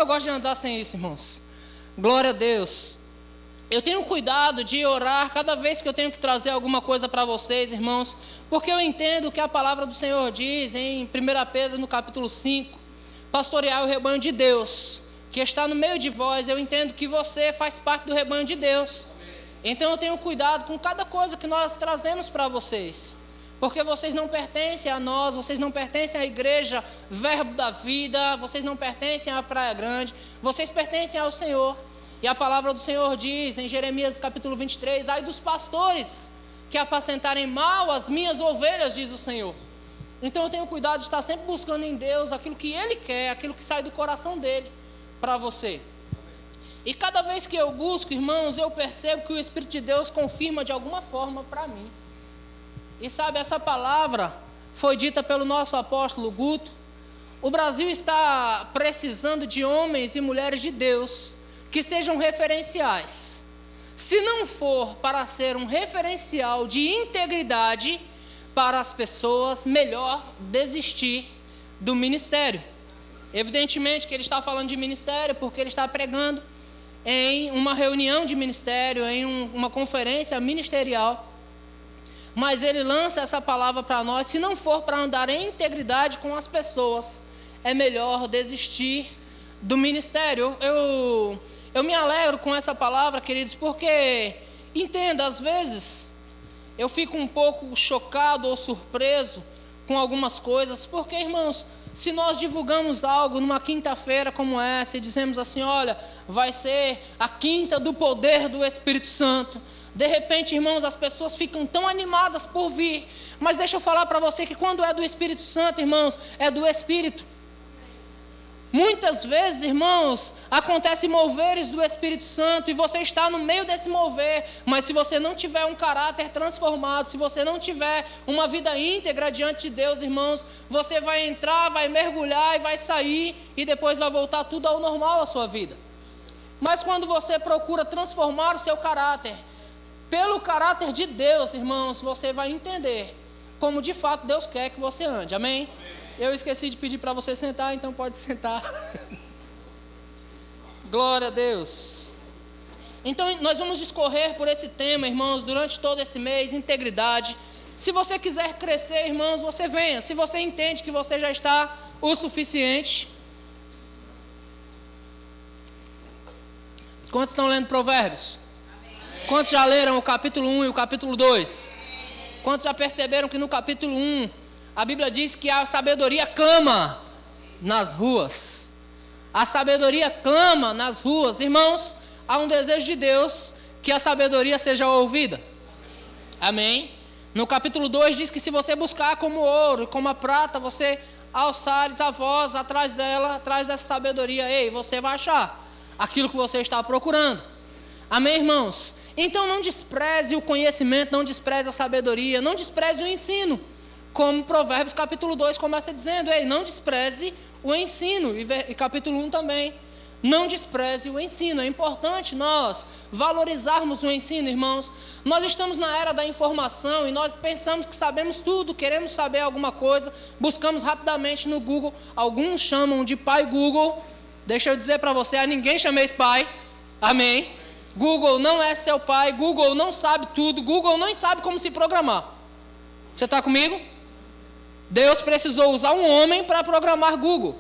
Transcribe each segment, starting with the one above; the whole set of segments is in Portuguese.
Eu gosto de andar sem isso, irmãos. Glória a Deus. Eu tenho cuidado de orar cada vez que eu tenho que trazer alguma coisa para vocês, irmãos, porque eu entendo que a palavra do Senhor diz em 1 Pedro, no capítulo 5, pastorear o rebanho de Deus, que está no meio de vós. Eu entendo que você faz parte do rebanho de Deus. Então eu tenho cuidado com cada coisa que nós trazemos para vocês, porque vocês não pertencem a nós, vocês não pertencem à igreja Verbo da Vida, vocês não pertencem à Praia Grande, vocês pertencem ao Senhor. E a palavra do Senhor diz em Jeremias capítulo 23, ai dos pastores que apacentarem mal as minhas ovelhas, diz o Senhor. Então eu tenho cuidado de estar sempre buscando em Deus aquilo que Ele quer, aquilo que sai do coração dEle para você. E cada vez que eu busco, irmãos, eu percebo que o Espírito de Deus confirma de alguma forma para mim. E sabe, essa palavra foi dita pelo nosso apóstolo Guto. O Brasil está precisando de homens e mulheres de Deus que sejam referenciais. Se não for para ser um referencial de integridade para as pessoas, melhor desistir do ministério. Evidentemente que ele está falando de ministério porque ele está pregando em uma reunião de ministério, em uma conferência ministerial. Mas ele lança essa palavra para nós: se não for para andar em integridade com as pessoas, é melhor desistir do ministério. Eu me alegro com essa palavra, queridos, porque, entenda, às vezes eu fico um pouco chocado ou surpreso com algumas coisas, porque, irmãos, se nós divulgamos algo numa quinta-feira como essa e dizemos assim, olha, vai ser a quinta do poder do Espírito Santo, de repente, irmãos, as pessoas ficam tão animadas por vir, mas deixa eu falar para você que quando é do Espírito Santo, irmãos, é do Espírito. Muitas vezes, irmãos, acontecem moveres do Espírito Santo e você está no meio desse mover, mas se você não tiver um caráter transformado, se você não tiver uma vida íntegra diante de Deus, irmãos, você vai entrar, vai mergulhar e vai sair e depois vai voltar tudo ao normal a sua vida. Mas quando você procura transformar o seu caráter, pelo caráter de Deus, irmãos, você vai entender como de fato Deus quer que você ande, amém? Eu esqueci de pedir para você sentar, então pode sentar. Glória a Deus. Então nós vamos discorrer por esse tema, irmãos, durante todo esse mês, integridade. Se você quiser crescer, irmãos, você venha. Se você entende que você já está o suficiente. Quantos estão lendo Provérbios? Amém. Quantos já leram o capítulo 1 e o capítulo 2? Amém. Quantos já perceberam que no capítulo 1... a Bíblia diz que a sabedoria clama nas ruas. A sabedoria clama nas ruas. Irmãos, há um desejo de Deus que a sabedoria seja ouvida. Amém? No capítulo 2 diz que se você buscar como ouro e como a prata, você alçares a voz atrás dela, atrás dessa sabedoria, ei, você vai achar aquilo que você está procurando. Amém, irmãos? Então não despreze o conhecimento, não despreze a sabedoria, não despreze o ensino. Como Provérbios capítulo 2 começa dizendo, ei, não despreze o ensino, e capítulo 1 também, não despreze o ensino. É importante nós valorizarmos o ensino, irmãos. Nós estamos na era da informação e nós pensamos que sabemos tudo, queremos saber alguma coisa, buscamos rapidamente no Google, alguns chamam de pai Google. Deixa eu dizer para você, a ninguém chameis pai, amém? Google não é seu pai, Google não sabe tudo, Google nem sabe como se programar. Você está comigo? Deus precisou usar um homem para programar Google.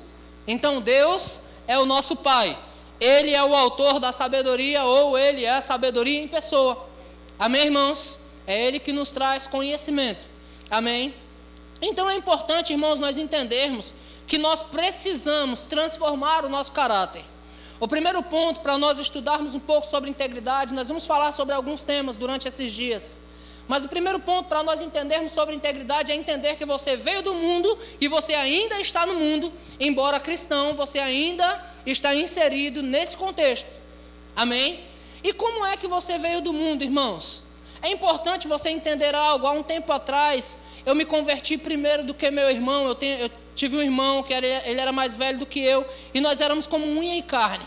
Então Deus é o nosso Pai. Ele é o autor da sabedoria, ou Ele é a sabedoria em pessoa. Amém, irmãos? É Ele que nos traz conhecimento. Amém? Então é importante, irmãos, nós entendermos que nós precisamos transformar o nosso caráter. O primeiro ponto, para nós estudarmos um pouco sobre integridade, nós vamos falar sobre alguns temas durante esses dias. Mas o primeiro ponto para nós entendermos sobre integridade é entender que você veio do mundo e você ainda está no mundo, embora cristão, você ainda está inserido nesse contexto. Amém? E como é que você veio do mundo, irmãos? É importante você entender algo. Há um tempo atrás, eu me converti primeiro do que meu irmão. Eu tive um irmão que ele era mais velho do que eu, e nós éramos como unha e carne.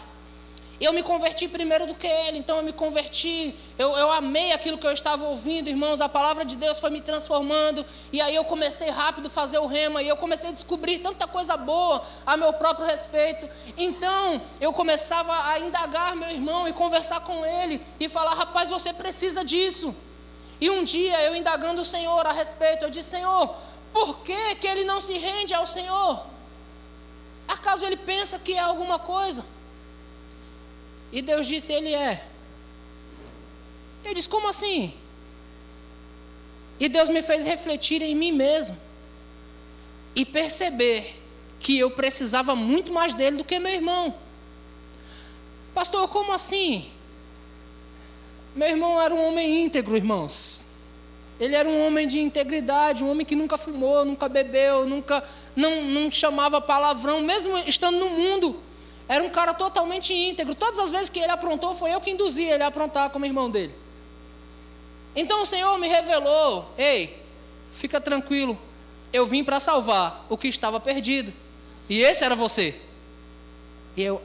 eu me converti primeiro do que ele, então eu me converti, eu amei aquilo que eu estava ouvindo, irmãos, a palavra de Deus foi me transformando, e aí eu comecei rápido a fazer o rema, e eu comecei a descobrir tanta coisa boa a meu próprio respeito. Então eu começava a indagar meu irmão e conversar com ele, e falar: rapaz, você precisa disso. E um dia eu indagando o Senhor a respeito, eu disse: Senhor, por que que ele não se rende ao Senhor? Acaso ele pensa que é alguma coisa? E Deus disse: ele é. Eu disse: como assim? E Deus me fez refletir em mim mesmo e perceber que eu precisava muito mais dele do que meu irmão. Pastor, como assim? Meu irmão era um homem íntegro, irmãos. Ele era um homem de integridade, um homem que nunca fumou, nunca bebeu, não chamava palavrão, mesmo estando no mundo. Era um cara totalmente íntegro. Todas as vezes que ele aprontou, foi eu que induzi ele a aprontar como irmão dele. Então o Senhor me revelou: ei, fica tranquilo, eu vim para salvar o que estava perdido. E esse era você. E eu,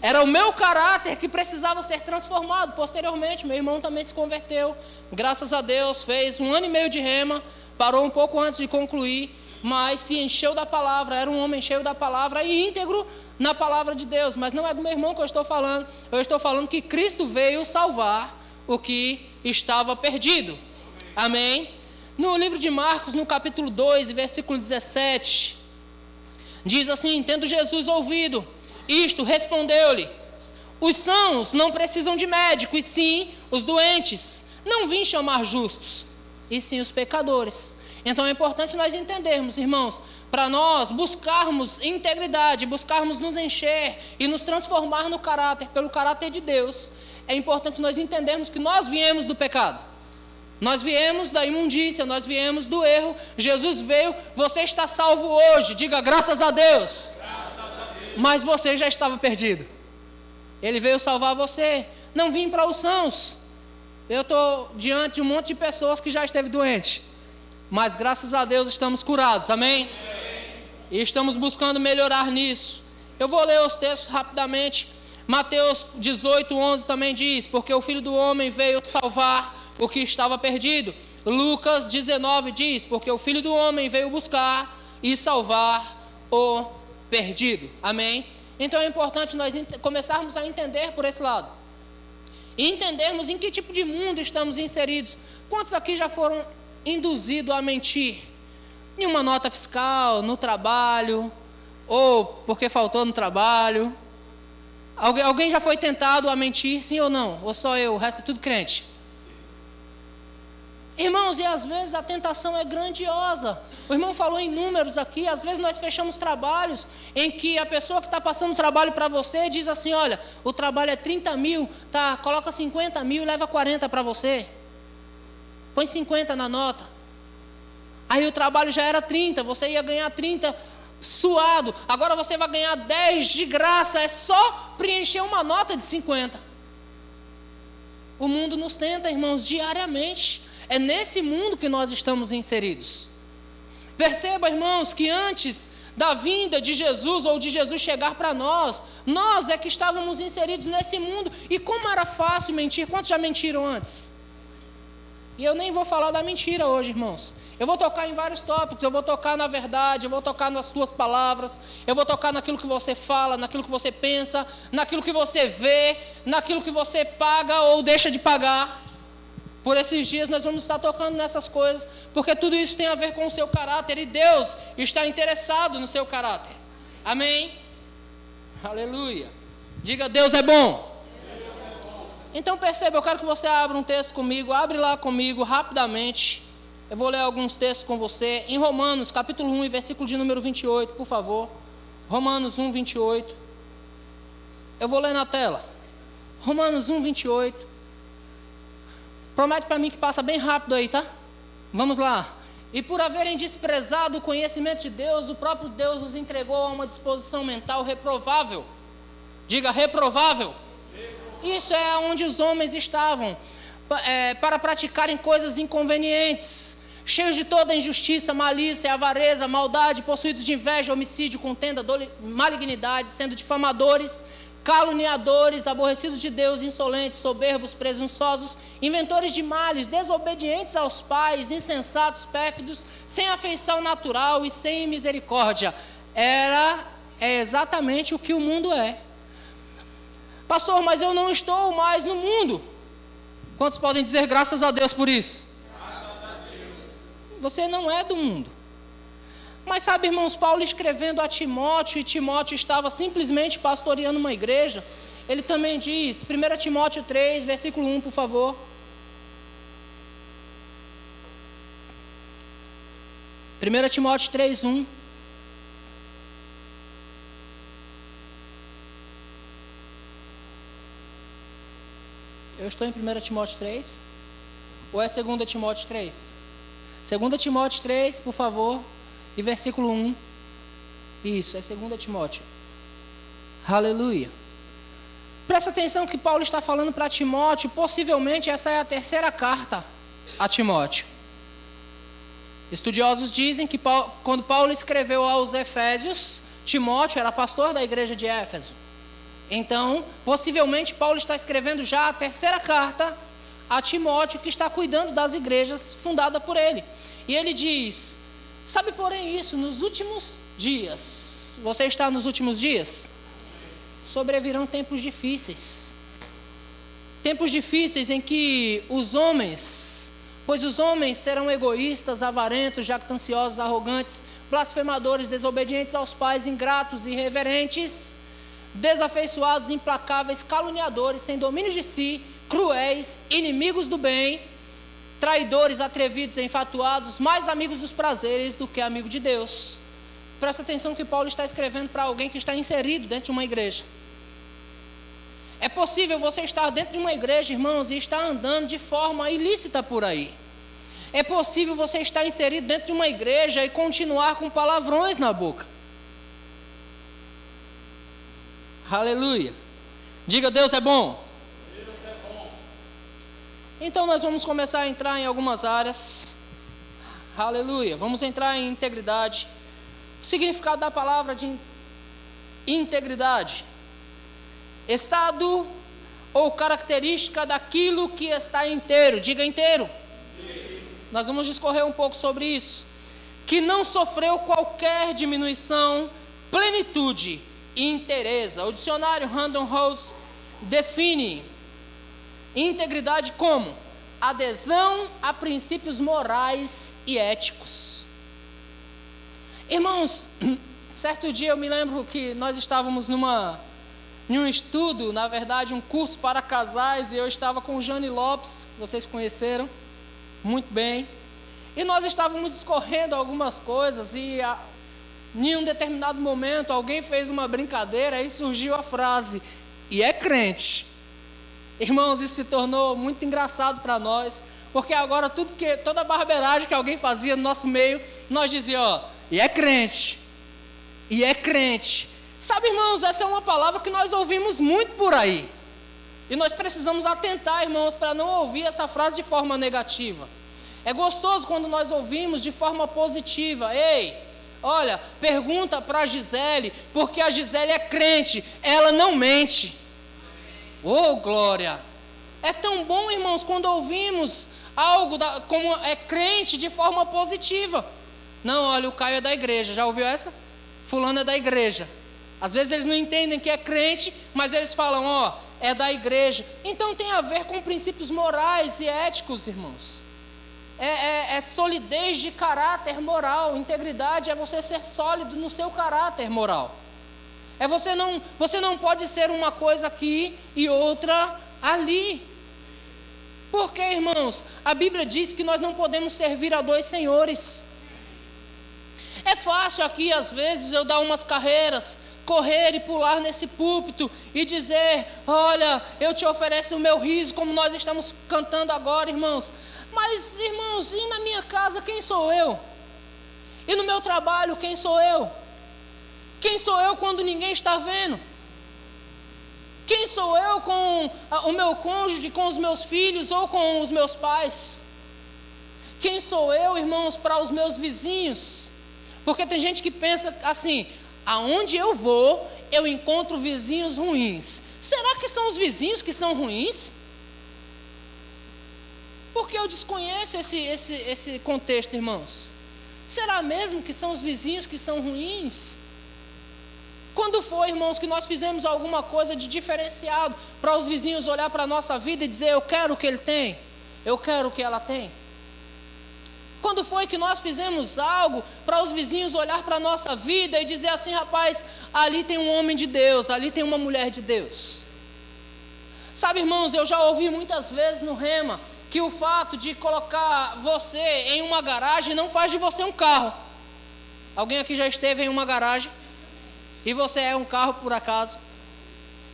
Era o meu caráter que precisava ser transformado. Posteriormente, meu irmão também se converteu. Graças a Deus, fez 1 ano e meio de rema, parou um pouco antes de concluir, mas se encheu da palavra, era um homem cheio da palavra e íntegro na palavra de Deus. Mas não é do meu irmão que eu estou falando que Cristo veio salvar o que estava perdido. Amém? No livro de Marcos, no capítulo 2, versículo 17, diz assim: tendo Jesus ouvido isto, respondeu-lhe: os sãos não precisam de médico, e sim os doentes. Não vim chamar justos, e sim os pecadores. Então é importante nós entendermos, irmãos, para nós buscarmos integridade, buscarmos nos encher e nos transformar no caráter, pelo caráter de Deus, é importante nós entendermos que nós viemos do pecado. Nós viemos da imundícia, nós viemos do erro. Jesus veio, você está salvo hoje, diga graças a Deus. Mas você já estava perdido. Ele veio salvar você. Não vim para os sãos. Eu estou diante de um monte de pessoas que já esteve doente, mas graças a Deus estamos curados, amém? E estamos buscando melhorar nisso. Eu vou ler os textos rapidamente. Mateus 18:11 também diz: porque o Filho do Homem veio salvar o que estava perdido. Lucas 19 diz: porque o Filho do Homem veio buscar e salvar o perdido, amém? Então é importante nós começarmos a entender por esse lado, e entendermos em que tipo de mundo estamos inseridos. Quantos aqui já foram induzidos a mentir? Em uma nota fiscal, no trabalho, ou porque faltou no trabalho? Alguém já foi tentado a mentir, sim ou não? Ou só eu, o resto é tudo crente? Irmãos, e às vezes a tentação é grandiosa. O irmão falou em números aqui. Às vezes nós fechamos trabalhos em que a pessoa que está passando o trabalho para você diz assim: olha, o trabalho é 30 mil, tá, coloca 50 mil e leva 40 para você. Põe 50 na nota. Aí o trabalho já era 30, você ia ganhar 30 suado. Agora você vai ganhar 10 de graça, é só preencher uma nota de 50. O mundo nos tenta, irmãos, diariamente. É nesse mundo que nós estamos inseridos. Perceba, irmãos, que antes da vinda de Jesus, ou de Jesus chegar para nós é que estávamos inseridos nesse mundo. E como era fácil mentir? Quantos já mentiram antes? E eu nem vou falar da mentira hoje, irmãos. Eu vou tocar em vários tópicos. Eu vou tocar na verdade, eu vou tocar nas tuas palavras, eu vou tocar naquilo que você fala, naquilo que você pensa, naquilo que você vê, naquilo que você paga ou deixa de pagar. Por esses dias nós vamos estar tocando nessas coisas, porque tudo isso tem a ver com o seu caráter, e Deus está interessado no seu caráter. Amém? Aleluia. Diga: Deus é bom. Então perceba, eu quero que você abra um texto comigo. Abre lá comigo rapidamente. Eu vou ler alguns textos com você. Em Romanos capítulo 1, versículo de número 28, por favor. Romanos 1, 28. Eu vou ler na tela. Romanos 1, 28. Promete para mim que passa bem rápido aí, tá? Vamos lá. E por haverem desprezado o conhecimento de Deus, o próprio Deus os entregou a uma disposição mental reprovável. Diga: reprovável. Isso é onde os homens estavam, para praticarem coisas inconvenientes, cheios de toda injustiça, malícia, avareza, maldade, possuídos de inveja, homicídio, contenda, malignidade, sendo difamadores, caluniadores, aborrecidos de Deus, insolentes, soberbos, presunçosos, inventores de males, desobedientes aos pais, insensatos, pérfidos, sem afeição natural e sem misericórdia. É exatamente o que o mundo é. Pastor, mas eu não estou mais no mundo. Quantos podem dizer graças a Deus por isso? Graças a Deus. Você não é do mundo. Mas sabe, irmãos, Paulo escrevendo a Timóteo, e Timóteo estava simplesmente pastoreando uma igreja, ele também diz, 1 Timóteo 3, versículo 1, por favor. 1 Timóteo 3, 1. Eu estou em 1 Timóteo 3? Ou é 2 Timóteo 3? 2 Timóteo 3, por favor. E versículo 1, isso, é 2 Timóteo. Aleluia. Presta atenção que Paulo está falando para Timóteo, possivelmente essa é a terceira carta a Timóteo. Estudiosos dizem que quando Paulo escreveu aos Efésios, Timóteo era pastor da igreja de Éfeso. Então, possivelmente Paulo está escrevendo já a terceira carta a Timóteo, que está cuidando das igrejas fundadas por ele. E ele diz... Sabe, porém, isso, nos últimos dias, você está nos últimos dias? Sobrevirão tempos difíceis. Tempos difíceis em que pois os homens serão egoístas, avarentos, jactanciosos, arrogantes, blasfemadores, desobedientes aos pais, ingratos, irreverentes, desafeiçoados, implacáveis, caluniadores, sem domínio de si, cruéis, inimigos do bem, traidores, atrevidos, enfatuados, mais amigos dos prazeres do que amigo de Deus. Presta atenção que Paulo está escrevendo para alguém que está inserido dentro de uma igreja. É possível você estar dentro de uma igreja, irmãos, e estar andando de forma ilícita por aí. É possível você estar inserido dentro de uma igreja e continuar com palavrões na boca. Aleluia. Diga, Deus é bom. Então nós vamos começar a entrar em algumas áreas. Aleluia. Vamos entrar em integridade. O significado da palavra de integridade: estado ou característica daquilo que está inteiro. Diga inteiro. Nós vamos discorrer um pouco sobre isso. Que não sofreu qualquer diminuição, plenitude e inteireza. O dicionário Random House define integridade como adesão a princípios morais e éticos. Irmãos, certo dia eu me lembro que nós estávamos em um estudo, na verdade um curso para casais, e eu estava com o Jane Lopes, vocês conheceram muito bem, e nós estávamos discorrendo algumas coisas, e em um determinado momento alguém fez uma brincadeira e surgiu a frase, e é crente. Irmãos, isso se tornou muito engraçado para nós, porque agora toda barbeiragem que alguém fazia no nosso meio, nós dizíamos, e é crente, e é crente. Sabe, irmãos, essa é uma palavra que nós ouvimos muito por aí, e nós precisamos atentar, irmãos, para não ouvir essa frase de forma negativa. É gostoso quando nós ouvimos de forma positiva. Ei, olha, pergunta para a Gisele, porque a Gisele é crente, ela não mente. Oh, glória! É tão bom, irmãos, quando ouvimos algo como é crente de forma positiva. Não, olha, o Caio é da igreja, já ouviu essa? Fulano é da igreja. Às vezes eles não entendem que é crente, mas eles falam, é da igreja. Então tem a ver com princípios morais e éticos, irmãos. É solidez de caráter moral. Integridade é você ser sólido no seu caráter moral. Você não pode ser uma coisa aqui e outra ali. Por quê, irmãos? A Bíblia diz que nós não podemos servir a dois senhores. É fácil aqui, às vezes, eu dar umas carreiras, correr e pular nesse púlpito e dizer, olha, eu te ofereço o meu riso, como nós estamos cantando agora, irmãos. Mas, irmãos, e na minha casa, quem sou eu? E no meu trabalho, quem sou eu? Quem sou eu quando ninguém está vendo? Quem sou eu com o meu cônjuge, com os meus filhos ou com os meus pais? Quem sou eu, irmãos, para os meus vizinhos? Porque tem gente que pensa assim: aonde eu vou, eu encontro vizinhos ruins. Será que são os vizinhos que são ruins? Porque eu desconheço esse contexto, irmãos. Será mesmo que são os vizinhos que são ruins? Quando foi, irmãos, que nós fizemos alguma coisa de diferenciado para os vizinhos olhar para a nossa vida e dizer: eu quero o que ele tem, eu quero o que ela tem? Quando foi que nós fizemos algo para os vizinhos olhar para a nossa vida e dizer assim: rapaz, ali tem um homem de Deus, ali tem uma mulher de Deus? Sabe, irmãos, eu já ouvi muitas vezes no Rema que o fato de colocar você em uma garagem não faz de você um carro. Alguém aqui já esteve em uma garagem? E você é um carro por acaso?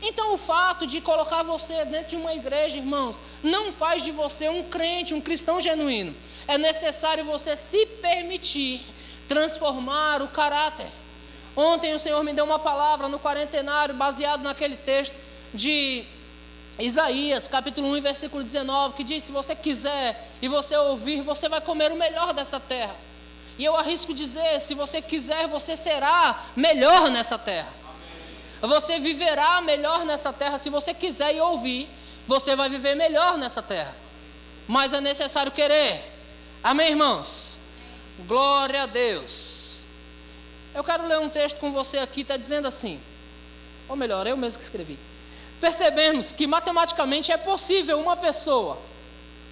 Então o fato de colocar você dentro de uma igreja, irmãos, não faz de você um crente, um cristão genuíno. É necessário você se permitir transformar o caráter. Ontem o Senhor me deu uma palavra no quarentenário, baseado naquele texto de Isaías, capítulo 1, versículo 19, que diz: se você quiser e você ouvir, você vai comer o melhor dessa terra. E eu arrisco dizer: se você quiser, você será melhor nessa terra. Você viverá melhor nessa terra. Se você quiser e ouvir, você vai viver melhor nessa terra. Mas é necessário querer. Amém, irmãos? Glória a Deus. Eu quero ler um texto com você aqui, está dizendo assim, ou melhor, eu mesmo que escrevi. Percebemos que matematicamente é possível uma pessoa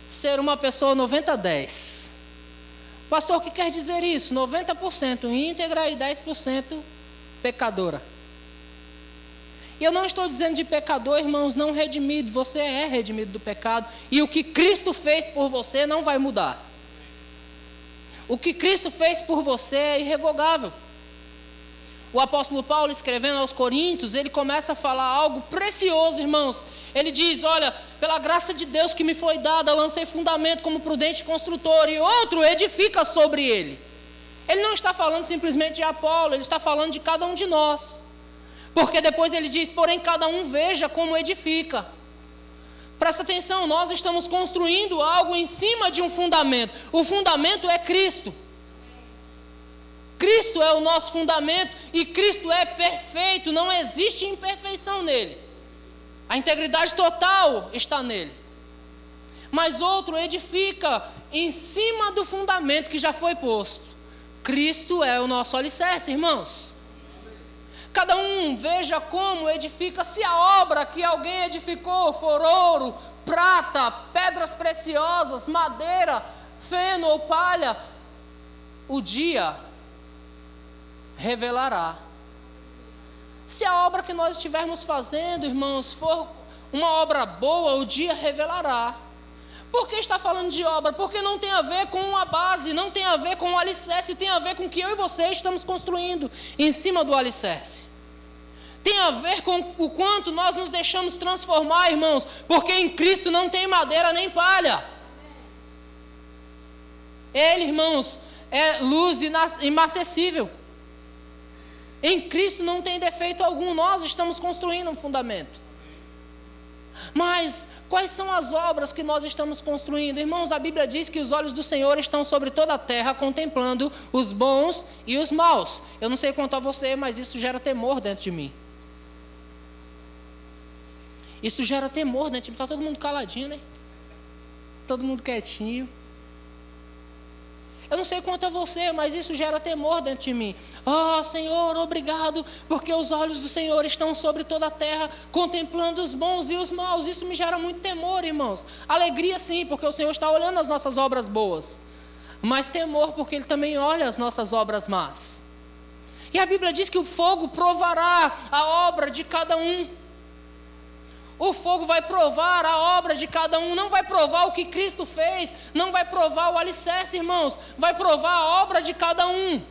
ser uma pessoa 90-10. Pastor, o que quer dizer isso? 90% íntegra e 10% pecadora. E eu não estou dizendo de pecador, irmãos, não redimido. Você é redimido do pecado. E o que Cristo fez por você não vai mudar. O que Cristo fez por você é irrevogável. O apóstolo Paulo, escrevendo aos Coríntios, ele começa a falar algo precioso, irmãos. Ele diz: olha, pela graça de Deus que me foi dada, lancei fundamento como prudente construtor, e outro edifica sobre ele. Ele não está falando simplesmente de Apolo, ele está falando de cada um de nós. Porque depois ele diz: porém cada um veja como edifica. Presta atenção, nós estamos construindo algo em cima de um fundamento. O fundamento é Cristo. Cristo é o nosso fundamento e Cristo é perfeito, não existe imperfeição nele. A integridade total está nele. Mas outro edifica em cima do fundamento que já foi posto. Cristo é o nosso alicerce, irmãos. Cada um veja como edifica. Se a obra que alguém edificou for ouro, prata, pedras preciosas, madeira, feno ou palha, o dia revelará. Se a obra que nós estivermos fazendo, irmãos, for uma obra boa, o dia revelará. Por que está falando de obra? Porque não tem a ver com a base, não tem a ver com o alicerce, tem a ver com o que eu e você estamos construindo em cima do alicerce. Tem a ver com o quanto nós nos deixamos transformar, irmãos, porque em Cristo não tem madeira nem palha. Ele, irmãos, é luz inacessível. Em Cristo não tem defeito algum, nós estamos construindo um fundamento. Mas quais são as obras que nós estamos construindo? Irmãos, a Bíblia diz que os olhos do Senhor estão sobre toda a terra, contemplando os bons e os maus. Eu não sei quanto a você, mas isso gera temor dentro de mim. Isso gera temor dentro de mim. Está todo mundo caladinho, né? Todo mundo quietinho. Eu não sei quanto a você, mas isso gera temor dentro de mim. Oh, Senhor, obrigado, porque os olhos do Senhor estão sobre toda a terra, contemplando os bons e os maus. Isso me gera muito temor, irmãos. Alegria sim, porque o Senhor está olhando as nossas obras boas. Mas temor, porque Ele também olha as nossas obras más. E a Bíblia diz que o fogo provará a obra de cada um. O fogo vai provar a obra de cada um, não vai provar o que Cristo fez, não vai provar o alicerce, irmãos, vai provar a obra de cada um.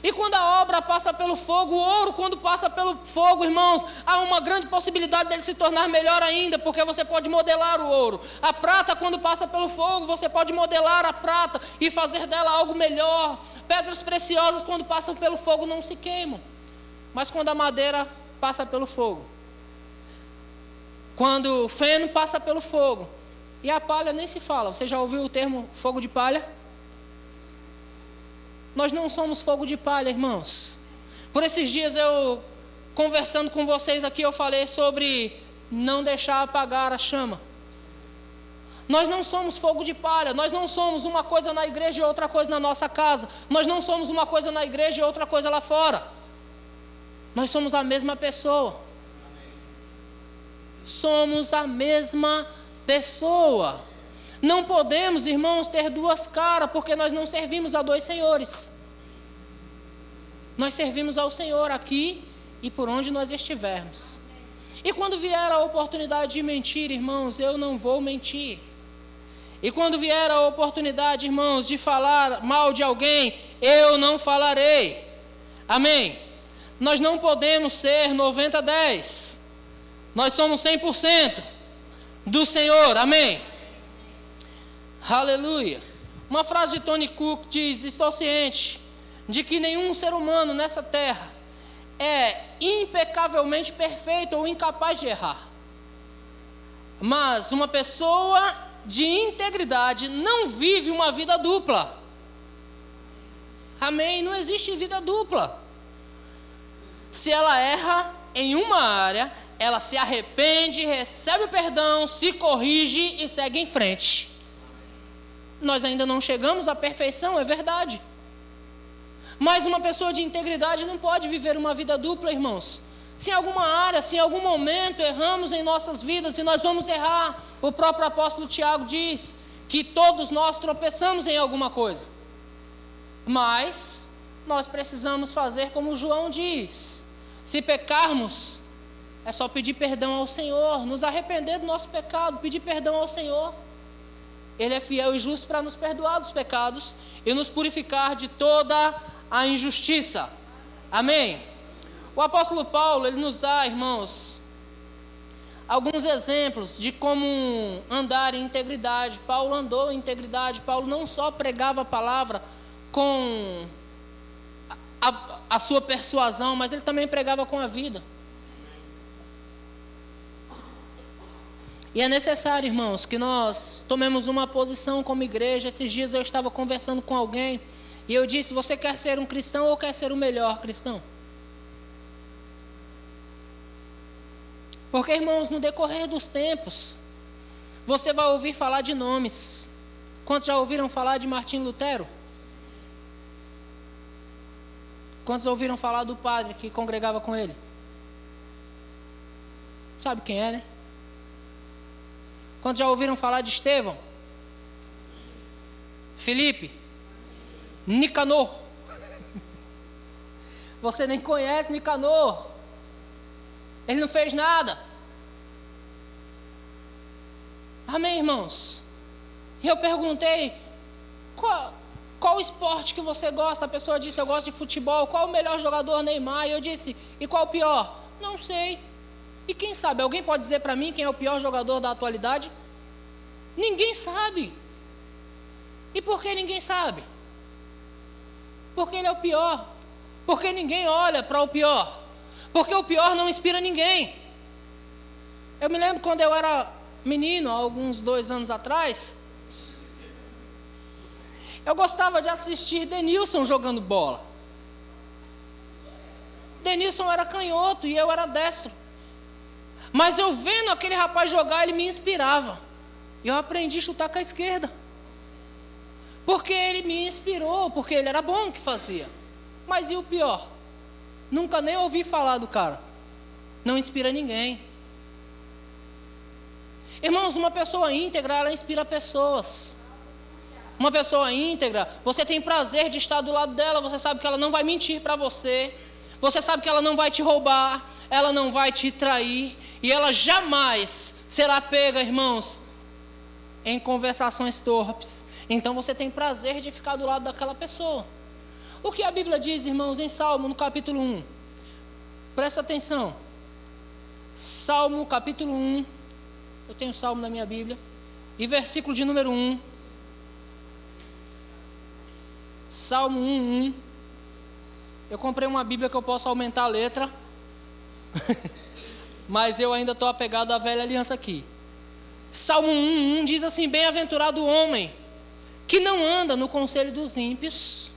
E quando a obra passa pelo fogo, o ouro quando passa pelo fogo, irmãos, há uma grande possibilidade dele se tornar melhor ainda, porque você pode modelar o ouro. A prata quando passa pelo fogo, você pode modelar a prata e fazer dela algo melhor. Pedras preciosas quando passam pelo fogo não se queimam, mas quando a madeira passa pelo fogo, quando o feno passa pelo fogo, E a palha nem se fala. Você já ouviu o termo fogo de palha? Nós não somos fogo de palha, irmãos. Por esses dias eu, conversando com vocês aqui, eu falei sobre não deixar apagar a chama. Nós não somos fogo de palha, nós não somos uma coisa na igreja e outra coisa na nossa casa. Nós não somos uma coisa na igreja e outra coisa lá fora. Nós somos a mesma pessoa. Somos a mesma pessoa. Não podemos, irmãos, ter duas caras, porque nós não servimos a dois senhores. Nós servimos ao Senhor aqui e por onde nós estivermos. E quando vier a oportunidade de mentir, irmãos, eu não vou mentir. E quando vier a oportunidade, irmãos, de falar mal de alguém, eu não falarei. Amém? Nós não podemos ser 90-10. Nós somos 100% do Senhor. Amém? Aleluia. Uma frase de Tony Cook diz: estou ciente de que nenhum ser humano nessa terra é impecavelmente perfeito ou incapaz de errar. Mas uma pessoa de integridade não vive uma vida dupla. Amém? Não existe vida dupla. Se ela erra em uma área, ela se arrepende, recebe o perdão, se corrige e segue em frente. Nós ainda não chegamos à perfeição, é verdade. Mas uma pessoa de integridade não pode viver uma vida dupla, irmãos. Se em alguma área, se em algum momento erramos em nossas vidas, e nós vamos errar, o próprio apóstolo Tiago diz que todos nós tropeçamos em alguma coisa. Mas nós precisamos fazer como João diz: se pecarmos, é só pedir perdão ao Senhor, nos arrepender do nosso pecado, pedir perdão ao Senhor. Ele é fiel e justo para nos perdoar dos pecados e nos purificar de toda a injustiça. Amém? O apóstolo Paulo, ele nos dá, irmãos, alguns exemplos de como andar em integridade. Paulo andou em integridade. Paulo não só pregava a palavra com a sua persuasão, mas ele também pregava com a vida. E é necessário, irmãos, que nós tomemos uma posição como igreja. Esses dias eu estava conversando com alguém e eu disse: você quer ser um cristão ou quer ser o melhor cristão? Porque, irmãos, no decorrer dos tempos, você vai ouvir falar de nomes. Quantos já ouviram falar de Martim Lutero? Quantos ouviram falar do padre que congregava com ele? Sabe quem é, né? Quantos já ouviram falar de Estevão? Filipe? Nicanor? Você nem conhece Nicanor. Ele não fez nada. Amém, irmãos? E eu perguntei: qual esporte que você gosta? A pessoa disse: eu gosto de futebol. Qual o melhor jogador? Neymar. E eu disse: e qual o pior? Não sei. E quem sabe? Alguém pode dizer para mim quem é o pior jogador da atualidade? Ninguém sabe. E por que ninguém sabe? Porque ele é o pior. Porque ninguém olha para o pior. Porque o pior não inspira ninguém. Eu me lembro quando eu era menino, há alguns 2 anos atrás, eu gostava de assistir Denilson jogando bola. Denilson era canhoto e eu era destro. Mas eu vendo aquele rapaz jogar, ele me inspirava. E eu aprendi a chutar com a esquerda. Porque ele me inspirou, porque ele era bom no que fazia. Mas e o pior? Nunca nem ouvi falar do cara. Não inspira ninguém. Irmãos, uma pessoa íntegra, ela inspira pessoas. Uma pessoa íntegra, você tem prazer de estar do lado dela, você sabe que ela não vai mentir para você. Você sabe que ela não vai te roubar, ela não vai te trair, e ela jamais será pega, irmãos, em conversações torpes. Então você tem prazer de ficar do lado daquela pessoa. O que a Bíblia diz, irmãos, em Salmo, no capítulo 1? Presta atenção. Salmo, capítulo 1. Eu tenho Salmo na minha Bíblia. E versículo de número 1. Salmo 1:1. Eu comprei uma Bíblia que eu posso aumentar a letra. Mas eu ainda estou apegado à velha aliança aqui. Salmo 1:1 diz assim: bem-aventurado o homem que não anda no conselho dos ímpios,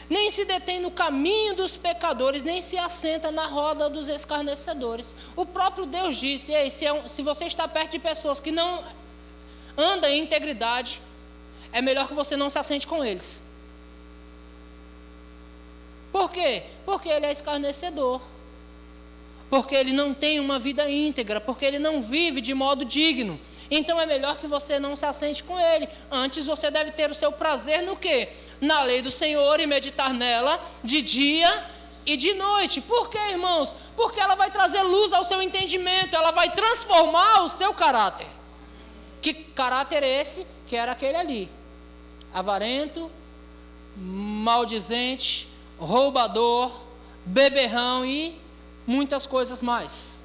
nem se detém no caminho dos pecadores, nem se assenta na roda dos escarnecedores. O próprio Deus disse: ei, se você está perto de pessoas que não andam em integridade, é melhor que você não se assente com eles. Por quê? Porque ele é escarnecedor, porque ele não tem uma vida íntegra, porque ele não vive de modo digno. Então é melhor que você não se assente com ele. Antes você deve ter o seu prazer no quê? Na lei do Senhor, e meditar nela de dia e de noite. Por quê, irmãos? Porque ela vai trazer luz ao seu entendimento, ela vai transformar o seu caráter. Que caráter é esse? Que era aquele ali: avarento, maldizente, roubador, beberrão e muitas coisas mais.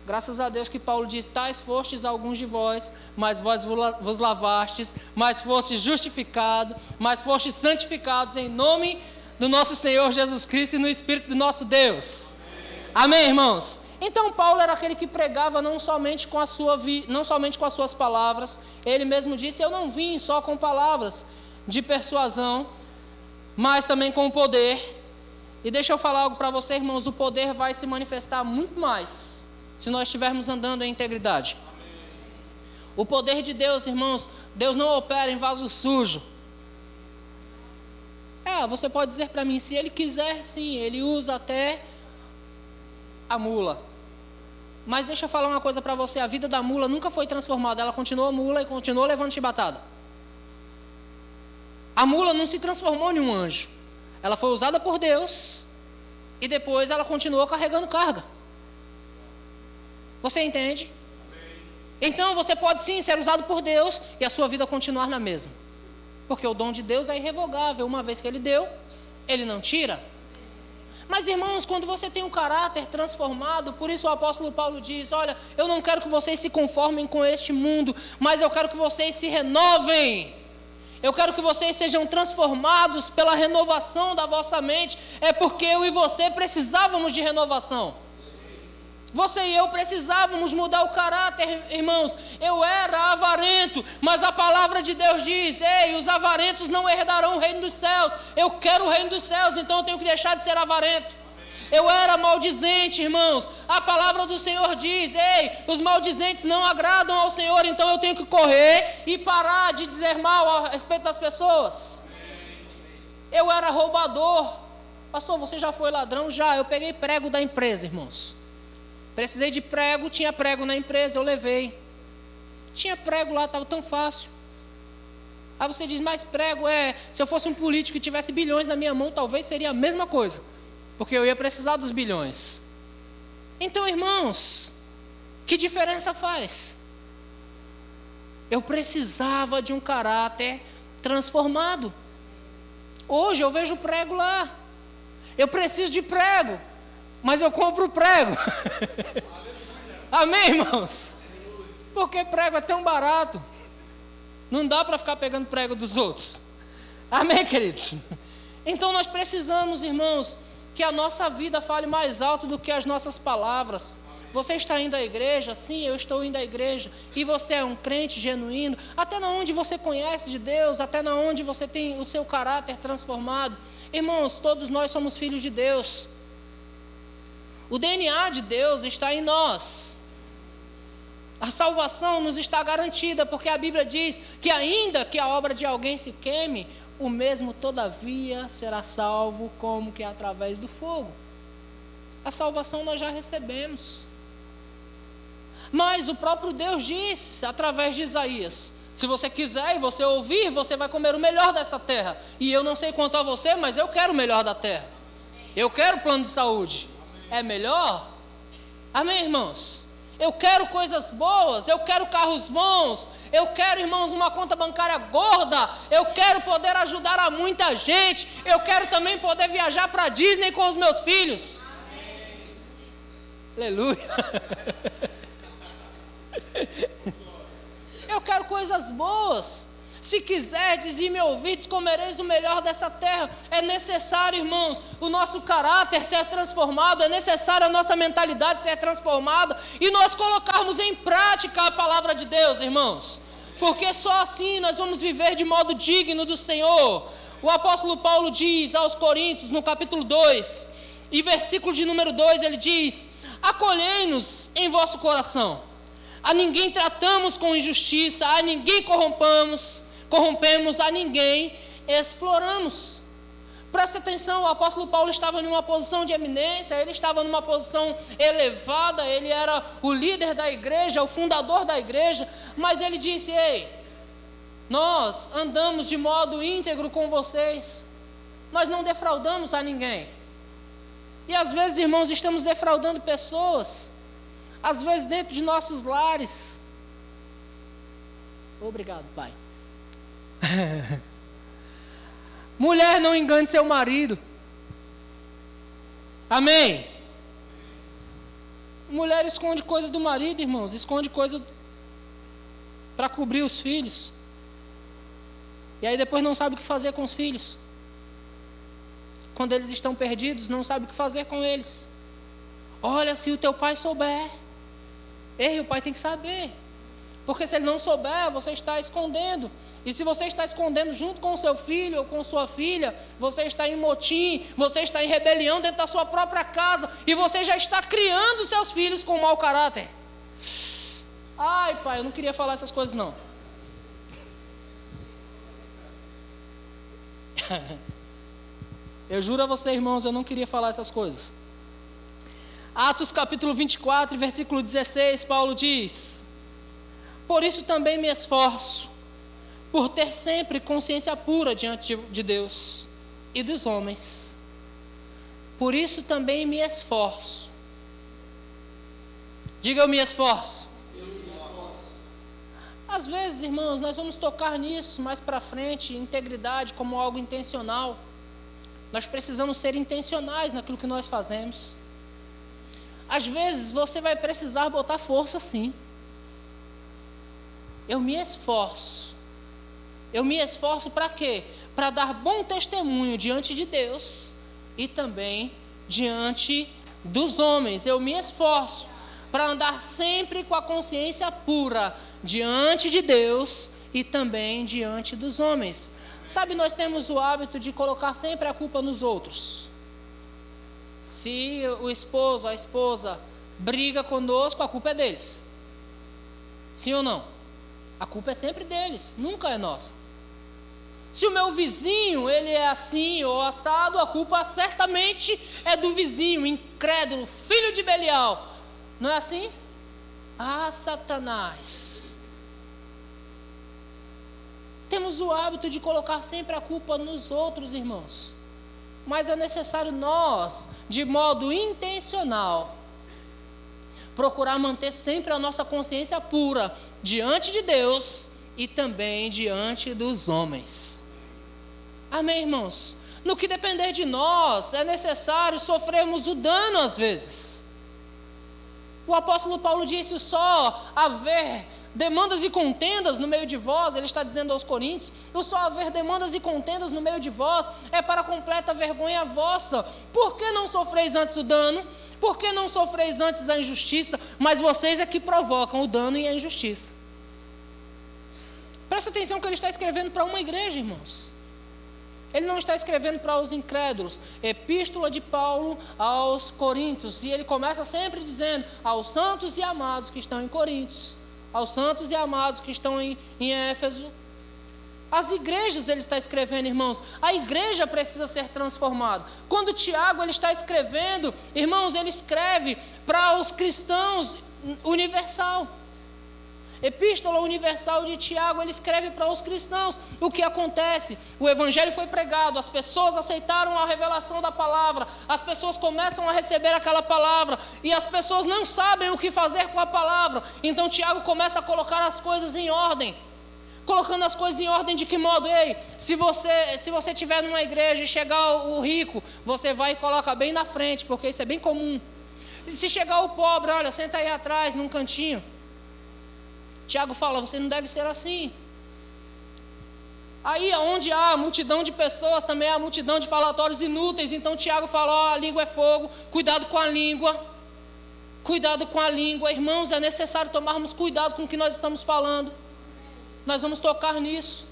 Graças a Deus que Paulo diz: tais fostes alguns de vós, mas vós vos lavastes, mas fostes justificados, mas fostes santificados em nome do nosso Senhor Jesus Cristo e no Espírito do nosso Deus. Amém, irmãos? Então Paulo era aquele que pregava não somente com as suas palavras. Ele mesmo disse: eu não vim só com palavras de persuasão, mas também com o poder. E deixa eu falar algo para você, irmãos: o poder vai se manifestar muito mais se nós estivermos andando em integridade. O poder de Deus, irmãos, Deus não opera em vaso sujo. Você pode dizer para mim, se Ele quiser, sim, Ele usa até a mula. Mas deixa eu falar uma coisa para você: a vida da mula nunca foi transformada, ela continuou mula e continuou levando chibatada. A mula não se transformou em um anjo. Ela foi usada por Deus e depois ela continuou carregando carga. Você entende? Então você pode sim ser usado por Deus e a sua vida continuar na mesma. Porque o dom de Deus é irrevogável. Uma vez que Ele deu, Ele não tira. Mas, irmãos, quando você tem um caráter transformado, por isso o apóstolo Paulo diz: olha, eu não quero que vocês se conformem com este mundo, mas eu quero que vocês se renovem. Eu quero que vocês sejam transformados pela renovação da vossa mente. É porque eu e você precisávamos de renovação. Você e eu precisávamos mudar o caráter, irmãos. Eu era avarento, mas a palavra de Deus diz: ei, os avarentos não herdarão o reino dos céus. Eu quero o reino dos céus, então eu tenho que deixar de ser avarento. Eu era maldizente, irmãos. A palavra do Senhor diz: ei, os maldizentes não agradam ao Senhor, então eu tenho que correr e parar de dizer mal a respeito das pessoas. Eu era roubador. Pastor, você já foi ladrão? Já. Eu peguei prego da empresa, irmãos. Precisei de prego, tinha prego na empresa, eu levei. Tinha prego lá, estava tão fácil. Aí você diz: mas prego se eu fosse um político e tivesse bilhões na minha mão, talvez seria a mesma coisa, porque eu ia precisar dos bilhões. Então, irmãos, que diferença faz? Eu precisava de um caráter transformado. Hoje eu vejo prego lá. Eu preciso de prego, mas eu compro prego. Amém, irmãos? Porque prego é tão barato. Não dá para ficar pegando prego dos outros. Amém, queridos? Então nós precisamos, irmãos, que a nossa vida fale mais alto do que as nossas palavras. Você está indo à igreja? Sim, eu estou indo à igreja. E você é um crente genuíno? Até na onde você conhece de Deus, até na onde você tem o seu caráter transformado. Irmãos, todos nós somos filhos de Deus. O DNA de Deus está em nós. A salvação nos está garantida, porque a Bíblia diz que ainda que a obra de alguém se queime, o mesmo todavia será salvo como que através do fogo. A salvação nós já recebemos. Mas o próprio Deus diz, através de Isaías: se você quiser e você ouvir, você vai comer o melhor dessa terra. E eu não sei quanto a você, mas eu quero o melhor da terra. Eu quero plano de saúde. É melhor? Amém, irmãos? Eu quero coisas boas, eu quero carros bons, eu quero, irmãos, uma conta bancária gorda, eu quero poder ajudar a muita gente, eu quero também poder viajar para a Disney com os meus filhos. Amém. Aleluia. Eu quero coisas boas, Se quiserdes e me ouvides, comereis o melhor dessa terra. É necessário, irmãos, o nosso caráter ser transformado, é necessário a nossa mentalidade ser transformada e nós colocarmos em prática a palavra de Deus, irmãos. Porque só assim nós vamos viver de modo digno do Senhor. O apóstolo Paulo diz aos Coríntios, no capítulo 2, e versículo de número 2, ele diz: acolhei-nos em vosso coração. A ninguém tratamos com injustiça, a ninguém corrompemos, a ninguém exploramos. Presta atenção, o apóstolo Paulo estava em uma posição de eminência, ele estava numa posição elevada, ele era o líder da igreja, o fundador da igreja, mas ele disse: ei, nós andamos de modo íntegro com vocês, nós não defraudamos a ninguém. E às vezes, irmãos, estamos defraudando pessoas, às vezes dentro de nossos lares. Obrigado, Pai. Mulher, não engane seu marido. Amém? Mulher esconde coisa do marido, irmãos, esconde coisa para cobrir os filhos. E aí depois não sabe o que fazer com os filhos. Quando eles estão perdidos, não sabe o que fazer com eles. Olha, se o teu pai souber. Ei, o pai tem que saber. Porque se ele não souber, você está escondendo. E se você está escondendo junto com o seu filho ou com sua filha, você está em motim, você está em rebelião dentro da sua própria casa. E você já está criando seus filhos com mau caráter. Ai, pai, eu não queria falar essas coisas, não. Eu juro a você, irmãos, eu não queria falar essas coisas. Atos capítulo 24, versículo 16, Paulo diz: por isso também me esforço, por ter sempre consciência pura diante de Deus e dos homens. Por isso também me esforço. Diga, eu me esforço. Às vezes, irmãos, nós vamos tocar nisso mais para frente, integridade como algo intencional. Nós precisamos ser intencionais naquilo que nós fazemos. Às vezes você vai precisar botar força, sim. Eu me esforço. Eu me esforço para quê? Para dar bom testemunho diante de Deus e também diante dos homens. Eu me esforço para andar sempre com a consciência pura diante de Deus e também diante dos homens. Sabe, nós temos o hábito de colocar sempre a culpa nos outros. Se o esposo, a esposa briga conosco, a culpa é deles. Sim ou não? A culpa é sempre deles, nunca é nossa. Se o meu vizinho, ele é assim ou assado, a culpa certamente é do vizinho, incrédulo, filho de Belial. Não é assim? Ah, Satanás. Temos o hábito de colocar sempre a culpa nos outros, irmãos. Mas é necessário nós, de modo intencional, procurar manter sempre a nossa consciência pura diante de Deus e também diante dos homens. Amém, irmãos? No que depender de nós, é necessário sofrermos o dano às vezes. O apóstolo Paulo disse: só haver demandas e contendas no meio de vós, ele está dizendo aos Coríntios, o só haver demandas e contendas no meio de vós é para completa vergonha vossa. Por que não sofreis antes o dano? Por que não sofreis antes a injustiça? Mas vocês é que provocam o dano e a injustiça. Presta atenção que ele está escrevendo para uma igreja, irmãos. Ele não está escrevendo para os incrédulos. Epístola de Paulo aos Coríntios. E ele começa sempre dizendo: aos santos e amados que estão em Coríntios, aos santos e amados que estão em Éfeso. As igrejas ele está escrevendo, irmãos. A igreja precisa ser transformada. Quando Tiago ele está escrevendo, irmãos, ele escreve para os cristãos universal. Epístola universal de Tiago, ele escreve para os cristãos. O que acontece? O evangelho foi pregado, as pessoas aceitaram a revelação da palavra, as pessoas começam a receber aquela palavra, e as pessoas não sabem o que fazer com a palavra. Então Tiago começa a colocar as coisas em ordem. Colocando as coisas em ordem de que modo? Ei, se você estiver numa igreja e chegar o rico, você vai e coloca bem na frente, porque isso é bem comum. E se chegar o pobre, olha, senta aí atrás, num cantinho. Tiago fala: você não deve ser assim. Aí onde há multidão de pessoas, também há multidão de falatórios inúteis. Então Tiago fala, ó, a língua é fogo, cuidado com a língua. Cuidado com a língua, irmãos, é necessário tomarmos cuidado com o que nós estamos falando. Nós vamos tocar nisso.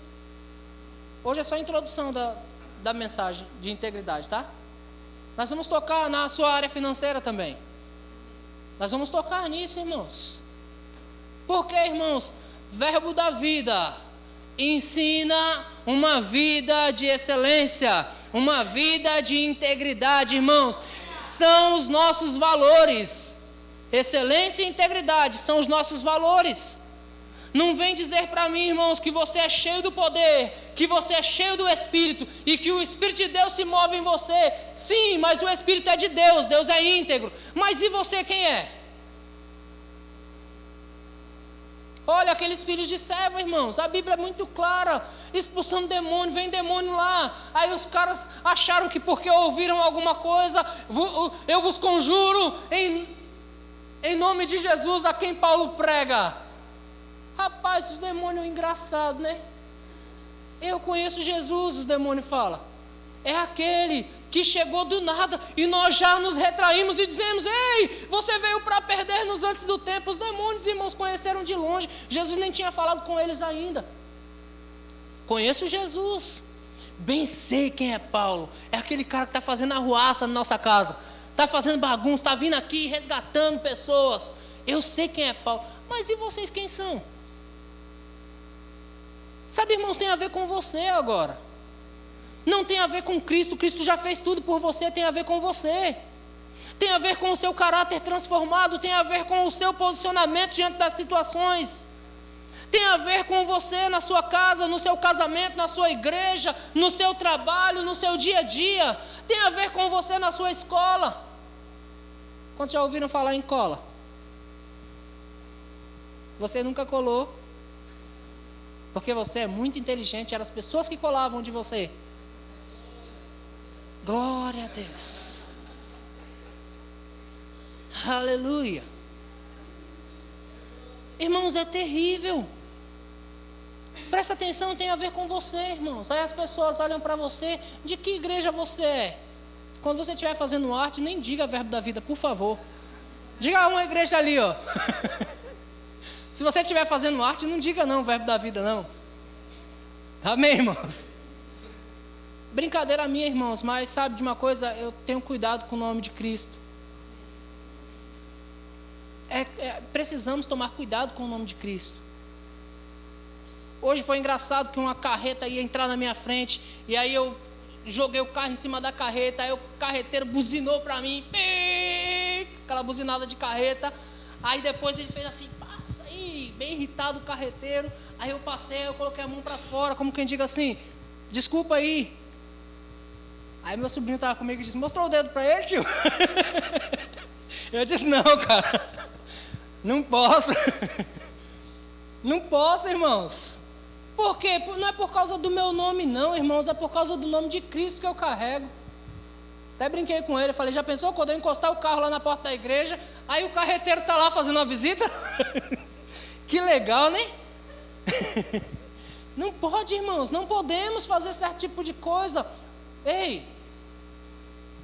Hoje é só a introdução da mensagem de integridade, tá? Nós vamos tocar na sua área financeira também. Nós vamos tocar nisso, irmãos. Por quê, irmãos? Verbo da vida ensina uma vida de excelência, uma vida de integridade, irmãos. São os nossos valores. Excelência e integridade são os nossos valores. Não vem dizer para mim, irmãos, que você é cheio do poder, que você é cheio do Espírito e que o Espírito de Deus se move em você. Sim, mas o Espírito é de Deus, Deus é íntegro. Mas e você quem é? Olha aqueles filhos de servo, irmãos, a Bíblia é muito clara, expulsando demônio, vem demônio lá. Aí os caras acharam que porque ouviram alguma coisa, eu vos conjuro em nome de Jesus a quem Paulo prega. Rapaz, os demônios é engraçado, né? Eu conheço Jesus, os demônios falam. É aquele que chegou do nada e nós já nos retraímos e dizemos, ei, você veio para perder-nos antes do tempo. Os demônios, irmãos, conheceram de longe. Jesus nem tinha falado com eles ainda. Conheço Jesus. Bem sei quem é Paulo. É aquele cara que está fazendo arruaça na nossa casa. Está fazendo bagunça, está vindo aqui resgatando pessoas. Eu sei quem é Paulo. Mas e vocês quem são? Sabe, irmãos, tem a ver com você agora. Não tem a ver com Cristo. Cristo já fez tudo por você, tem a ver com você. Tem a ver com o seu caráter transformado, tem a ver com o seu posicionamento diante das situações. Tem a ver com você na sua casa, no seu casamento, na sua igreja, no seu trabalho, no seu dia a dia. Tem a ver com você na sua escola. Quantos já ouviram falar em cola? Você nunca colou. Porque você é muito inteligente, eram as pessoas que colavam de você. Glória a Deus. Aleluia. Irmãos, é terrível. Presta atenção, tem a ver com você, irmãos. Aí as pessoas olham para você, de que igreja você é? Quando você estiver fazendo arte, nem diga verbo da vida, por favor. Diga uma igreja ali, ó. Se você estiver fazendo arte, não diga não, verbo da vida não. Amém, irmãos? Brincadeira minha, irmãos, mas sabe de uma coisa? Eu tenho cuidado com o nome de Cristo. Precisamos tomar cuidado com o nome de Cristo. Hoje foi engraçado que uma carreta ia entrar na minha frente, e aí eu joguei o carro em cima da carreta, aí o carreteiro buzinou para mim, aquela buzinada de carreta, aí depois ele fez assim, passa aí, bem irritado o carreteiro, aí eu passei, eu coloquei a mão para fora, como quem diga assim, desculpa aí. Aí meu sobrinho estava comigo e disse, mostrou o dedo para ele, tio? Eu disse, não, cara, não posso. Não posso, irmãos. Por quê? Não é por causa do meu nome, não, irmãos, é por causa do nome de Cristo que eu carrego. Até brinquei com ele, falei, já pensou quando eu encostar o carro lá na porta da igreja, aí o carreteiro está lá fazendo uma visita? Que legal, né? Não pode, irmãos, não podemos fazer certo tipo de coisa. Ei,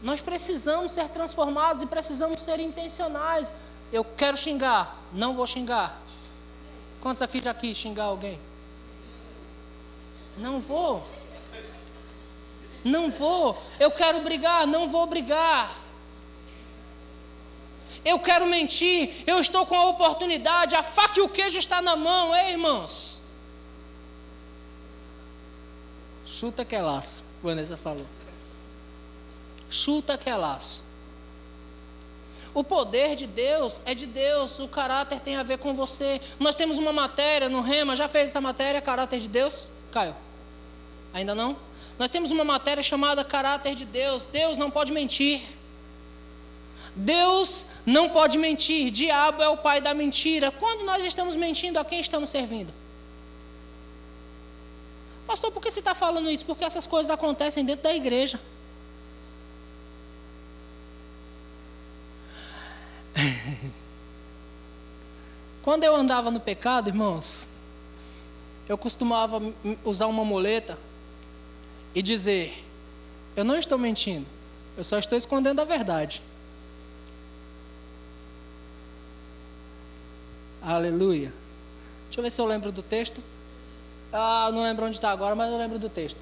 nós precisamos ser transformados e precisamos ser intencionais. Eu quero xingar, não vou xingar. Quantos aqui já quis xingar alguém? Não vou. Não vou. Eu quero brigar, não vou brigar. Eu quero mentir, eu estou com a oportunidade, a faca e o queijo está na mão, ei, irmãos? Chuta que é laço, Vanessa falou. Chuta que é laço. O poder de Deus é de Deus, o caráter tem a ver com você. Nós temos uma matéria no Rema, já fez essa matéria, caráter de Deus? Caio? Ainda não? Nós temos uma matéria chamada caráter de Deus. Deus não pode mentir. Deus não pode mentir. Diabo é o pai da mentira. Quando nós estamos mentindo, a quem estamos servindo? Pastor, por que você está falando isso? Porque essas coisas acontecem dentro da igreja. Quando eu andava no pecado, irmãos, eu costumava usar uma muleta e dizer: eu não estou mentindo, eu só estou escondendo a verdade. Aleluia. Deixa eu ver se eu lembro do texto. Não lembro onde está agora, mas eu lembro do texto.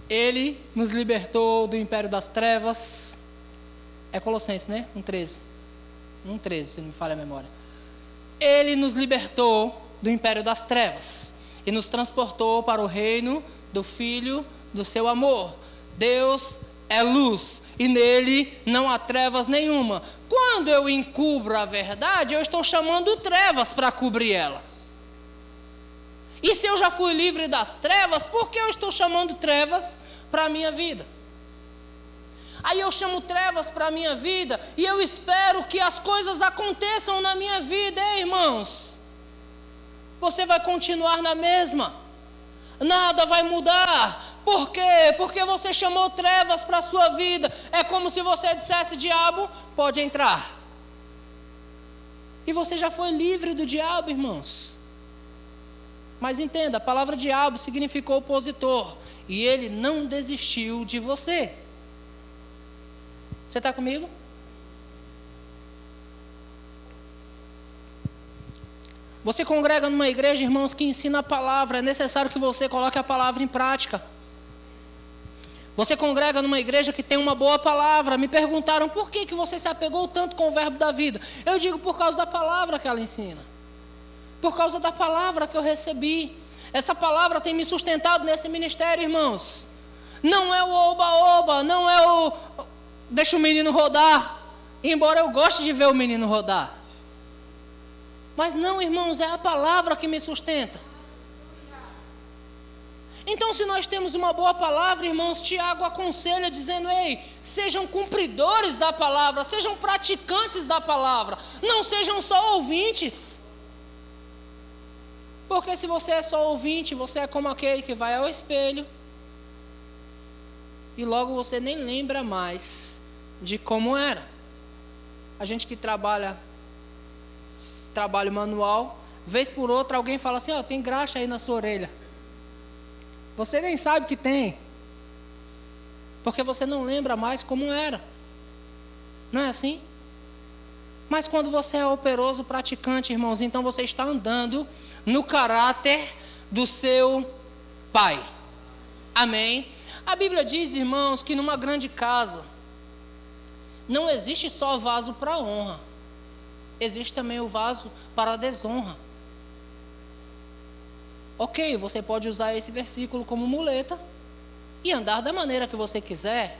Ele nos libertou do império das trevas. É Colossenses, né? 1,13. 1,13, se não me falha a memória. Ele nos libertou do império das trevas e nos transportou para o reino do Filho do seu amor. Deus é luz e nele não há trevas nenhuma. Quando eu encubro a verdade, eu estou chamando trevas para cobrir ela. E se eu já fui livre das trevas, por que eu estou chamando trevas para a minha vida? Aí eu chamo trevas para a minha vida e eu espero que as coisas aconteçam na minha vida, irmãos. Você vai continuar na mesma. Nada vai mudar. Por quê? Porque você chamou trevas para a sua vida. É como se você dissesse: diabo, pode entrar. E você já foi livre do diabo, irmãos. Mas entenda, a palavra diabo significou opositor. E ele não desistiu de você. Você está comigo? Você congrega numa igreja, irmãos, que ensina a palavra. É necessário que você coloque a palavra em prática. Você congrega numa igreja que tem uma boa palavra. Me perguntaram: por que você se apegou tanto com o verbo da vida? Eu digo: por causa da palavra que ela ensina. Por causa da palavra que eu recebi. Essa palavra tem me sustentado nesse ministério, irmãos. Não é o oba-oba, não é o deixa o menino rodar. Embora eu goste de ver o menino rodar. Mas não, irmãos, é a palavra que me sustenta. Então, se nós temos uma boa palavra, irmãos, Tiago aconselha dizendo: ei, sejam cumpridores da palavra, sejam praticantes da palavra, não sejam só ouvintes. Porque se você é só ouvinte, você é como aquele que vai ao espelho e logo você nem lembra mais de como era. A gente que trabalho manual, vez por outra alguém fala assim: tem graxa aí na sua orelha. Você nem sabe que tem, porque você não lembra mais como era. Não é assim? Mas quando você é operoso praticante, irmãos, então você está andando no caráter do seu Pai. Amém? A Bíblia diz, irmãos, que numa grande casa não existe só vaso para honra. Existe também o vaso para a desonra. Ok, você pode usar esse versículo como muleta e andar da maneira que você quiser,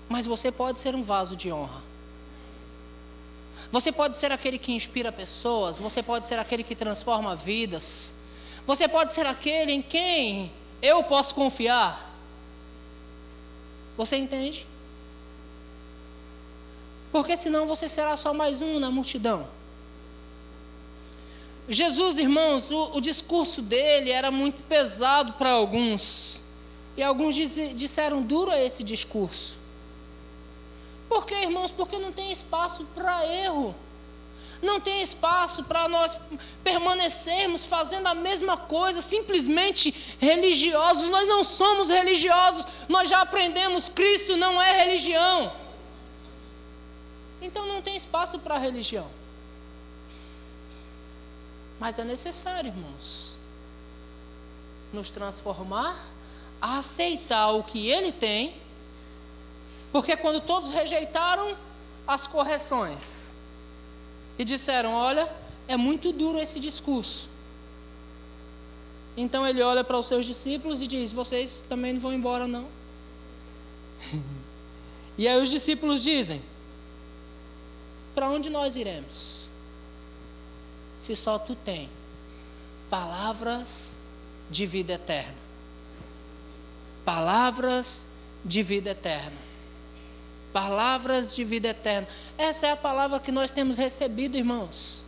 mas você pode ser um vaso de honra. Você pode ser aquele que inspira pessoas, você pode ser aquele que transforma vidas, você pode ser aquele em quem eu posso confiar. Você entende? Porque senão você será só mais um na multidão. Jesus, irmãos, o discurso dele era muito pesado para alguns. E alguns disseram: duro é esse discurso. Por quê, irmãos? Porque não tem espaço para erro. Não tem espaço para nós permanecermos fazendo a mesma coisa, simplesmente religiosos. Nós não somos religiosos, nós já aprendemos: Cristo não é religião. Então não tem espaço para religião. Mas é necessário, irmãos, nos transformar, a aceitar o que Ele tem, porque quando todos rejeitaram as correções e disseram: olha, é muito duro esse discurso. Então Ele olha para os seus discípulos e diz: vocês também não vão embora não. E aí os discípulos dizem: para onde nós iremos? Se só tu tem palavras de vida eterna. Palavras de vida eterna. Palavras de vida eterna. Essa é a palavra que nós temos recebido, irmãos.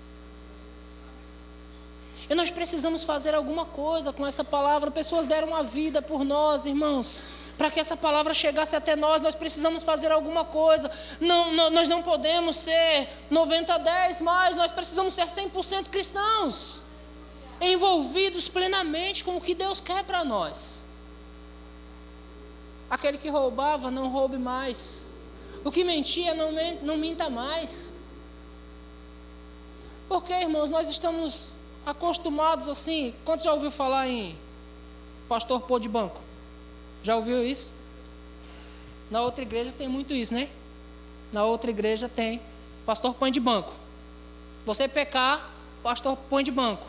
E nós precisamos fazer alguma coisa com essa palavra. Pessoas deram a vida por nós, irmãos. Para que essa palavra chegasse até nós precisamos fazer alguma coisa. Nós não podemos ser 90-10 mais, nós precisamos ser 100% cristãos. envolvidos plenamente com o que Deus quer para nós. Aquele que roubava, não roube mais. O que mentia, não minta mais. Porque, irmãos, nós estamos acostumados assim. Quantos já ouviu falar em pastor pôr de banco? Já ouviu isso? Na outra igreja tem muito isso, né? Na outra igreja tem pastor põe de banco. Você pecar, pastor põe de banco.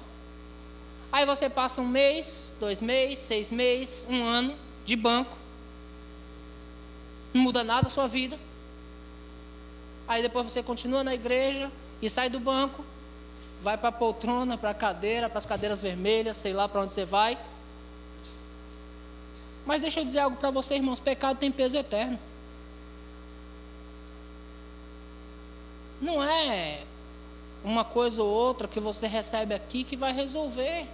Aí você passa 1 mês, 2 meses, 6 meses, 1 ano de banco. Não muda nada a sua vida. Aí depois você continua na igreja e sai do banco, vai para a poltrona, para a cadeira, para as cadeiras vermelhas, sei lá para onde você vai. Mas deixa eu dizer algo para você, irmãos, pecado tem peso eterno. Não é uma coisa ou outra que você recebe aqui que vai resolver.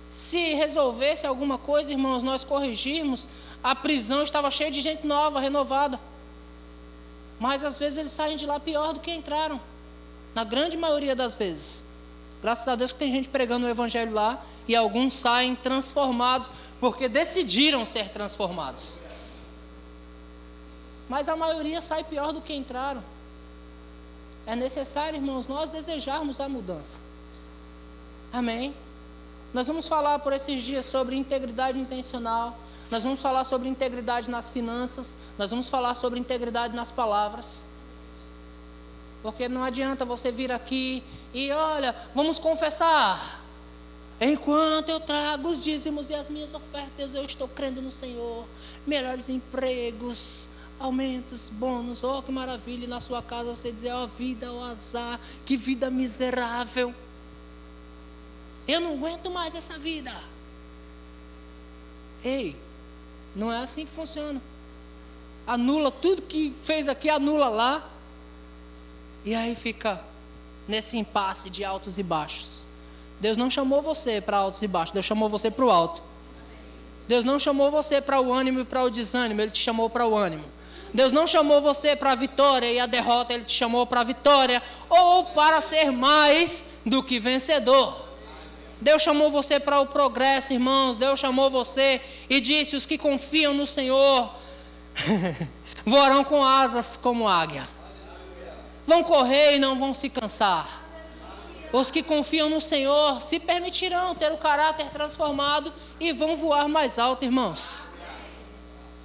Se resolvesse alguma coisa, irmãos, nós corrigirmos, a prisão estava cheia de gente nova, renovada. Mas às vezes eles saem de lá pior do que entraram. Na grande maioria das vezes. Graças a Deus que tem gente pregando o evangelho lá e alguns saem transformados porque decidiram ser transformados. Mas a maioria sai pior do que entraram. É necessário, irmãos, nós desejarmos a mudança. Amém? Nós vamos falar por esses dias sobre integridade intencional. Nós vamos falar sobre integridade nas finanças. Nós vamos falar sobre integridade nas palavras. Porque não adianta você vir aqui e, olha, vamos confessar. Enquanto eu trago os dízimos e as minhas ofertas, eu estou crendo no Senhor. Melhores empregos, aumentos, bônus, oh que maravilha. E na sua casa você dizer, ó vida, ó azar, que vida miserável. Eu não aguento mais essa vida. Ei, não é assim que funciona. Anula tudo que fez aqui, anula lá. E aí fica nesse impasse de altos e baixos. Deus não chamou você para altos e baixos, Deus chamou você para o alto. Deus não chamou você para o ânimo e para o desânimo, Ele te chamou para o ânimo. Deus não chamou você para a vitória e a derrota, Ele te chamou para a vitória ou para ser mais do que vencedor. Deus chamou você para o progresso, irmãos. Deus chamou você e disse, os que confiam no Senhor voarão com asas como águia. Vão correr e não vão se cansar. Os que confiam no Senhor se permitirão ter o caráter transformado e vão voar mais alto, irmãos.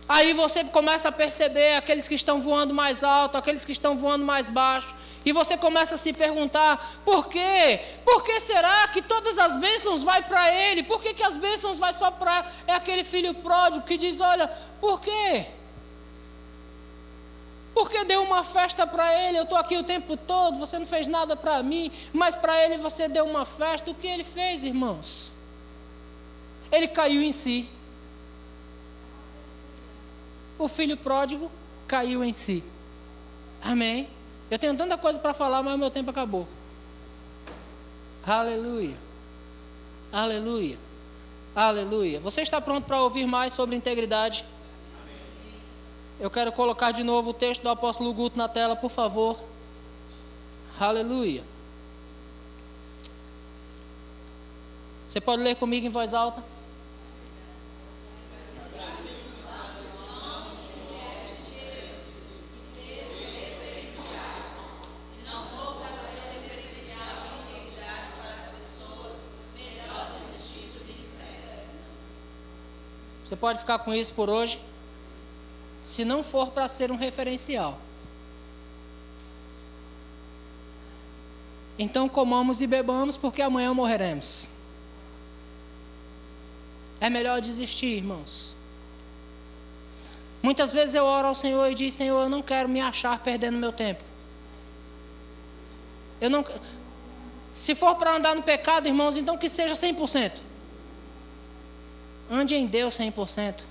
Aí você começa a perceber aqueles que estão voando mais alto, aqueles que estão voando mais baixo. E você começa a se perguntar, por quê? Por que será que todas as bênçãos vai para ele? Por que as bênçãos vai só para aquele filho pródigo que diz, olha, por quê? Porque deu uma festa para ele, eu estou aqui o tempo todo, você não fez nada para mim, mas para ele você deu uma festa. O que ele fez, irmãos? Ele caiu em si. O filho pródigo caiu em si. Amém? Eu tenho tanta coisa para falar, mas o meu tempo acabou. Aleluia. Aleluia. Aleluia. Você está pronto para ouvir mais sobre integridade? Eu quero colocar de novo o texto do apóstolo Guto na tela, por favor. Aleluia. Você pode ler comigo em voz alta? Você pode ficar com isso por hoje, se não for para ser um referencial. Então comamos e bebamos, porque amanhã morreremos. É melhor desistir, irmãos. Muitas vezes eu oro ao Senhor e digo, Senhor, eu não quero me achar perdendo meu tempo. Se for para andar no pecado, irmãos, então que seja 100%. Ande em Deus 100%.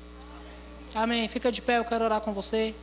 Amém. Fica de pé, eu quero orar com você.